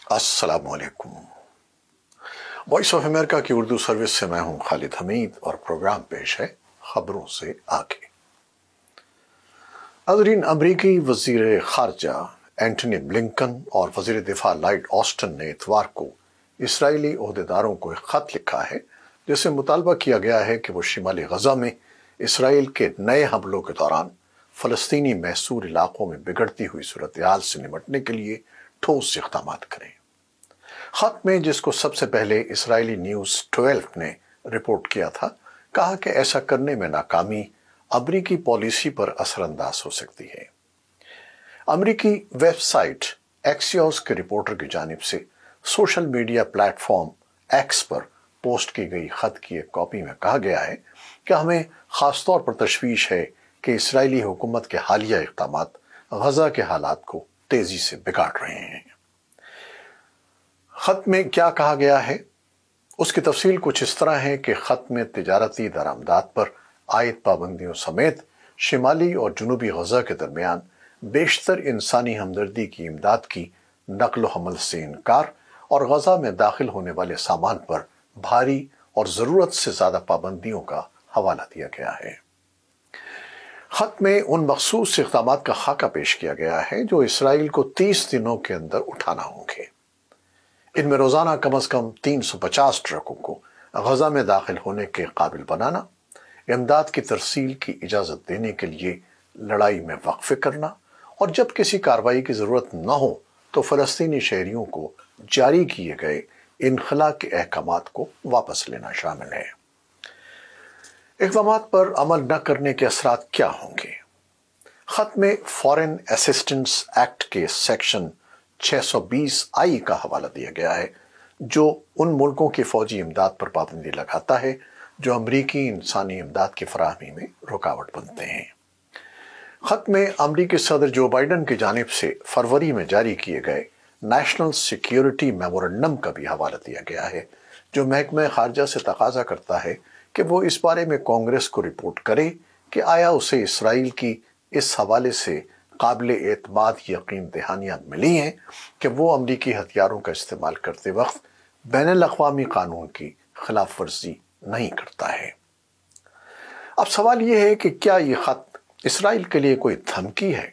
अस्सलाम वालेकुम। Voice of America की उर्दू सर्विस से मैं हूं खालिद हमीद और प्रोग्राम पेश है खबरों से आगे। नाज़रीन, अमरीकी वज़ीर ख़ारजा एंटनी ब्लिंकन और वज़ीर दिफा लॉयड ऑस्टिन ने इतवार को इसराइली ओहदेदारों को एक ख़त लिखा है जिसमें मुतालबा किया गया है कि वो शिमाली गज़ा में इसराइल के नए हमलों के दौरान फ़लस्तीनी महसूर इलाकों में बिगड़ती हुई सूरत-ए-हाल से निपटने के लिए ठोस इक़दाम करें। खत में, जिसको सबसे पहले इसराइली न्यूज़ 12 ने रिपोर्ट किया था, कहा कि ऐसा करने में नाकामी अमरीकी पॉलिसी पर असरअंदाज हो सकती है। अमरीकी वेबसाइट एक्सियोस के रिपोर्टर की जानिब से सोशल मीडिया प्लेटफॉर्म एक्स पर पोस्ट की गई खत की एक कॉपी में कहा गया है कि हमें ख़ास तौर पर तशवीश है कि इसराइली हुकूमत के हालिया इक़दामात गज़ा के हालात को तेज़ी से बिगाड़ रहे हैं। खत में क्या कहा गया है, उसकी तफसील कुछ इस तरह है कि खत में तिजारती दरामदात पर आयद पाबंदियों समेत शिमाली और जनूबी गज़ा के दरमियान बेशतर इंसानी हमदर्दी की इमदाद की नक्ल हमल से इनकार और गज़ा में दाखिल होने वाले सामान पर भारी और ज़रूरत से ज़्यादा पाबंदियों का हवाला दिया गया है। खत में उन मखसूस इक़दामात का खाका पेश किया गया है जो इसराइल को 30 दिनों के अंदर उठाना होंगे। इनमें रोज़ाना कम अज़ कम 350 ट्रकों को गज़ा में दाखिल होने के काबिल बनाना, इमदाद की तरसील की इजाज़त देने के लिए लड़ाई में वक्फ़े करना और जब किसी कार्रवाई की ज़रूरत न हो तो फ़लस्तीनी शहरियों को जारी किए गए इनखला के अहकामात को वापस लेना शामिल है। इक़दामात पर अमल न करने के असरात क्या होंगे? खत में फॉरेन असिस्टेंस एक्ट के सेक्शन 620I का हवाला दिया गया है जो उन मुल्कों की फ़ौजी इमदाद पर पाबंदी लगाता है जो अमरीकी इंसानी इमदाद की फराहमी में रुकावट बनते हैं। खत में अमरीकी सदर जो बाइडन की जानिब से फरवरी में जारी किए गए नेशनल सिक्योरिटी मेमोरेंडम का भी हवाला दिया गया है जो महकमा खारजा से तकाजा करता है कि वो इस बारे में कांग्रेस को रिपोर्ट करे कि आया उसे इसराइल की इस हवाले से काबिल एतमाद यकीन दहानियाँ मिली हैं कि वो अमरीकी हथियारों का इस्तेमाल करते वक्त बैनुल-अक़वामी कानून की खिलाफ वर्जी नहीं करता है। अब सवाल ये है कि क्या ये खत इसराइल के लिए कोई धमकी है?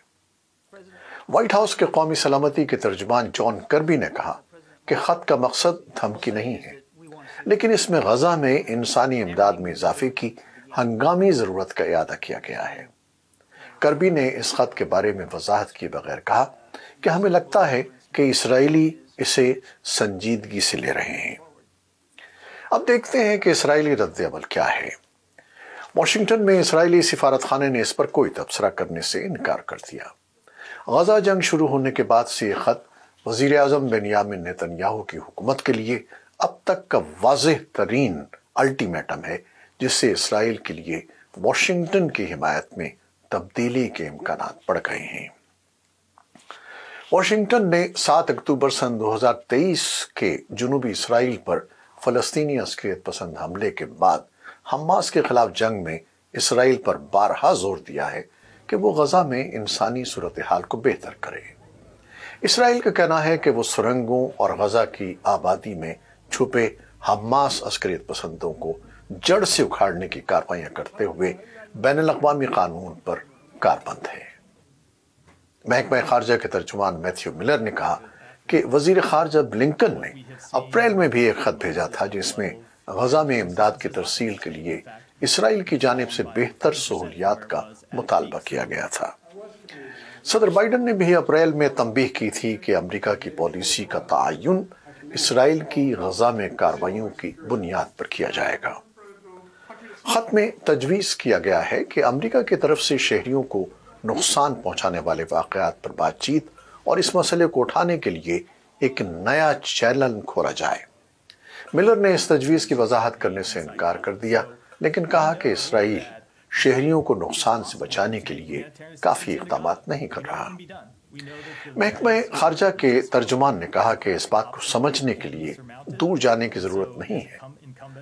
व्हाइट हाउस के कौमी सलामती के तर्जुमान जॉन कर्बी ने कहा कि खत का मकसद धमकी नहीं है, लेकिन इसमें गज़ा में इंसानी इमदाद में इजाफे की हंगामी ज़रूरत का इयादा किया गया है। कर्बी ने इस खत के बारे में वजाहत किए बगैर कहा कि हमें लगता है कि इसराइली इसे संजीदगी से ले रहे हैं। अब देखते हैं कि इसराइली रद्द-ए-अमल क्या है। वाशिंगटन में इसराइली सिफारतखाने ने इस पर कोई तबसरा करने से इनकार कर दिया। गज़ा जंग शुरू होने के बाद से ये खत वज़ीर आज़म बेंयामिन नेतन्याहू की हुकूमत के लिए अब तक का वाज़ेह तरीन अल्टीमेटम है जिससे इसराइल के लिए वाशिंगटन की हिमायत में तब्दीली के इम्कानात बढ़ गए हैं। वाशिंगटन ने 7 अक्टूबर सन 2023 के जनूबी इसराइल पर फ़लस्तीनी अस्करियत पसंद हमले के बाद हमास के खिलाफ जंग में इसराइल पर बारहा जोर दिया है कि वो गज़ा में इंसानी सूरत हाल को बेहतर करे। इसराइल का कहना है कि वो सुरंगों और गज़ा की आबादी में छुपे हमास अस्करियत पसंदों को जड़ से उखाड़ने की कार्रवाइयां करते हुए बैनुल-अक़वामी कानून पर कारबंद है। महकमा खारजा के तर्जुमान मैथ्यू मिलर ने कहा कि वज़ीर खारजा ब्लिंकन ने अप्रैल में भी एक खत भेजा था जिसमें गज़ा में इमदाद की तरसील के लिए इसराइल की जानिब से बेहतर सहूलियात का मुतालबा किया गया था। सदर बाइडन ने भी अप्रैल में तंबीह की थी कि अमरीका की पॉलिसी का तआयुन इसराइल की गज़ा में कार्रवाइयों की बुनियाद पर किया जाएगा। खत में तजवीज़ किया गया है कि अमरीका की तरफ से शहरियों को नुकसान पहुंचाने वाले वाक़यात पर बातचीत और इस मसले को उठाने के लिए एक नया चैनल खोला जाए। मिलर ने इस तजवीज़ की वजाहत करने से इनकार कर दिया, लेकिन कहा कि इसराइल शहरियों को नुकसान से बचाने के लिए काफ़ी इक़दामात नहीं कर रहा। महकमा खारजा के तर्जुमान ने कहा कि इस बात को समझने के लिए दूर जाने की ज़रूरत नहीं है,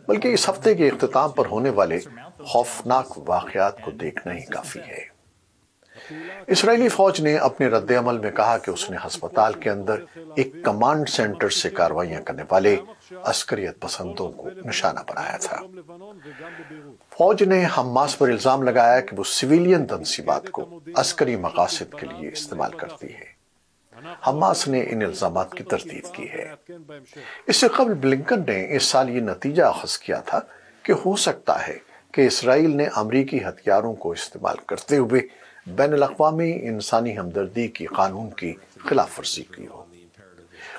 बल्कि इस हफ्ते के इख्तिताम पर होने वाले खौफनाक वाक़यात को देखना ही काफ़ी है। اسرائیلی فوج نے اپنے رد عمل میں کہا کہ اس نے ہسپتال کے اندر ایک کمانڈ سینٹر سے کارروائیاں کرنے والے عسکریت پسندوں کو نشانہ بنایا تھا۔ فوج نے حماس پر الزام لگایا کہ وہ سویلین تنصیبات کو عسکری مقاصد کے لیے استعمال کرتی ہے۔ حماس نے ان الزامات کی تردید کی ہے۔ اس سے قبل بلنکن نے اس سال یہ نتیجہ اخذ کیا تھا کہ ہو سکتا ہے کہ اسرائیل نے امریکی ہتھیاروں کو استعمال کرتے ہوئے بین الاقوامی انسانی ہمدردی کی قانون کی خلاف ورزی کی ہو۔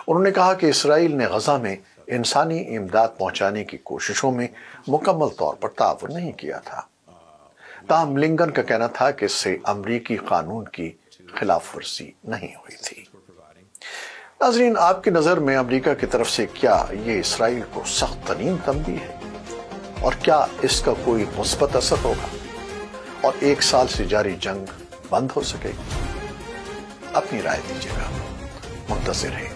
انہوں نے کہا کہ اسرائیل نے غزہ میں انسانی امداد پہنچانے کی کوششوں میں مکمل طور پر تعاون نہیں کیا تھا۔ تاہم بلنکن کا کہنا تھا کہ اس سے امریکی قانون کی خلاف ورزی نہیں ہوئی تھی۔ ناظرین، آپ کی نظر میں امریکہ کی طرف سے کیا یہ اسرائیل کو سخت ترین تنبیہ ہے؟ اور کیا اس کا کوئی مثبت اثر ہوگا اور 1 سال سے جاری جنگ بند ہو سکے گی؟ اپنی رائے دیجیے گا، منتظر ہے۔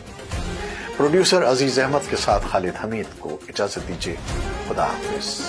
پروڈیوسر عزیز احمد کے ساتھ خالد حمید کو اجازت دیجیے۔ خدا حافظ۔